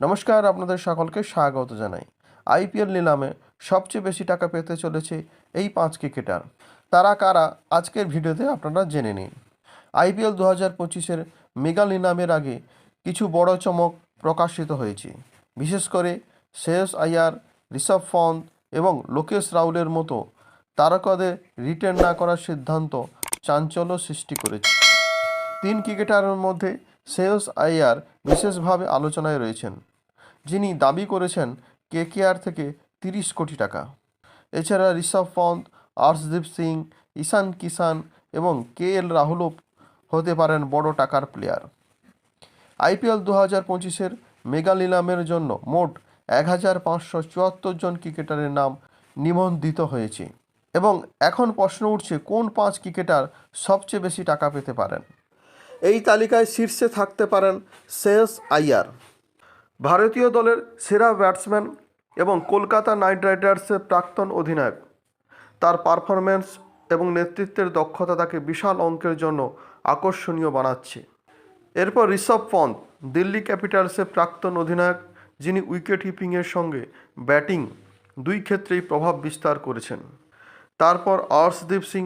নমস্কার, আপনাদের সকলকে স্বাগত জানাই। আইপিএল নিলামে সবচেয়ে বেশি টাকা পেতে চলেছে এই 5 ক্রিকেটার। তারা কারা আজকের ভিডিওতে আপনারা জেনে নিন। আইপিএল 2025-এর মেগা নিলামের আগে কিছু বড় চমক প্রকাশিত হয়েছে। বিশেষ করে শ্রেয়স আইয়ার, ঋষভ পন্থ এবং লোকেশ রাহুলের মতো তারকাদের রিটেন না করার সিদ্ধান্ত চাঞ্চল্য সৃষ্টি করেছে। 3 ক্রিকেটারের মধ্যে শ্রেয়স আইয়ার বিশেষভাবে আলোচনায় রয়েছেন, যিনি দাবি করেছেন কেকেআর থেকে 30 কোটি টাকা। এছাড়া ঋষভ পন্থ, আর্শদীপ সিং, ঈশান কিষান এবং কেএল রাহুলও হতে পারেন বড় টাকার প্লেয়ার। আইপিএল 2025-এর মেগা নিলামের জন্য মোট 1574 জন ক্রিকেটারের নাম নিবন্ধিত হয়েছে এবং এখন প্রশ্ন উঠছে কোন 5 ক্রিকেটার সবচেয়ে বেশি টাকা পেতে পারেন। এই তালিকায় শীর্ষে থাকতে পারেন শ্রেয়স আইয়ার, ভারতীয় দলের সেরা ব্যাটসম্যান এবং কলকাতা নাইট রাইডার্সের প্রাক্তন অধিনায়ক। তার পারফরম্যান্স এবং নেতৃত্বের দক্ষতা তাকে বিশাল অঙ্কের জন্য আকর্ষণীয় বানাচ্ছে। এরপর ঋষভ পন্থ, দিল্লি ক্যাপিটালসের প্রাক্তন অধিনায়ক, যিনি উইকেট কিপিংয়ের সঙ্গে ব্যাটিং দুই ক্ষেত্রেই প্রভাব বিস্তার করেছেন। তারপর আর্শদীপ সিং,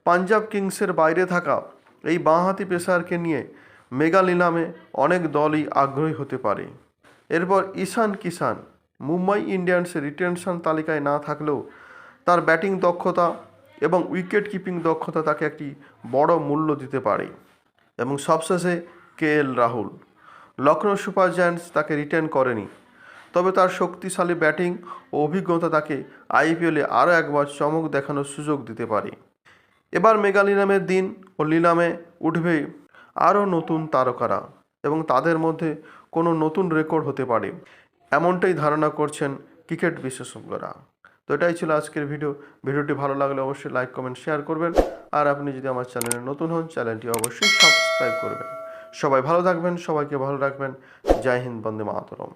পাঞ্জাব কিংসের বাইরে থাকা এই বাঁহাতি পেসারকে নিয়ে মেগা নিলামে অনেক দলই আগ্রহী হতে পারে। এরপর ঈশান কিষান, মুম্বাই ইন্ডিয়ান্সের রিটেনশন তালিকায় না থাকলেও তার ব্যাটিং দক্ষতা এবং উইকেট কিপিং দক্ষতা তাকে একটি বড় মূল্য দিতে পারে। এবং সবশেষে KL Rahul, Lucknow super giants তাকে রিটেন করেনি, তবে তার শক্তিশালী ব্যাটিং ও অভিজ্ঞতা তাকে আইপিএলে আরও একবার চমক দেখানোর সুযোগ দিতে পারে। এবার মেগা নিলামের দিন ও নিলামে উঠবে আরও নতুন তারকারা এবং তাদের মধ্যে কোনো নতুন রেকর্ড হতে পারে, এমনটাই ধারণা করছেন ক্রিকেট বিশেষজ্ঞরা। তো এটাই ছিল আজকের ভিডিওটি ভালো লাগলে অবশ্যই লাইক, কমেন্ট, শেয়ার করবেন। আর আপনি যদি আমার চ্যানেলে নতুন হন, চ্যানেলটি অবশ্যই সাবস্ক্রাইব করবেন। সবাই ভালো থাকবেন, সবাইকে ভালো রাখবেন। জয় হিন্দ, বন্দে মাতরম।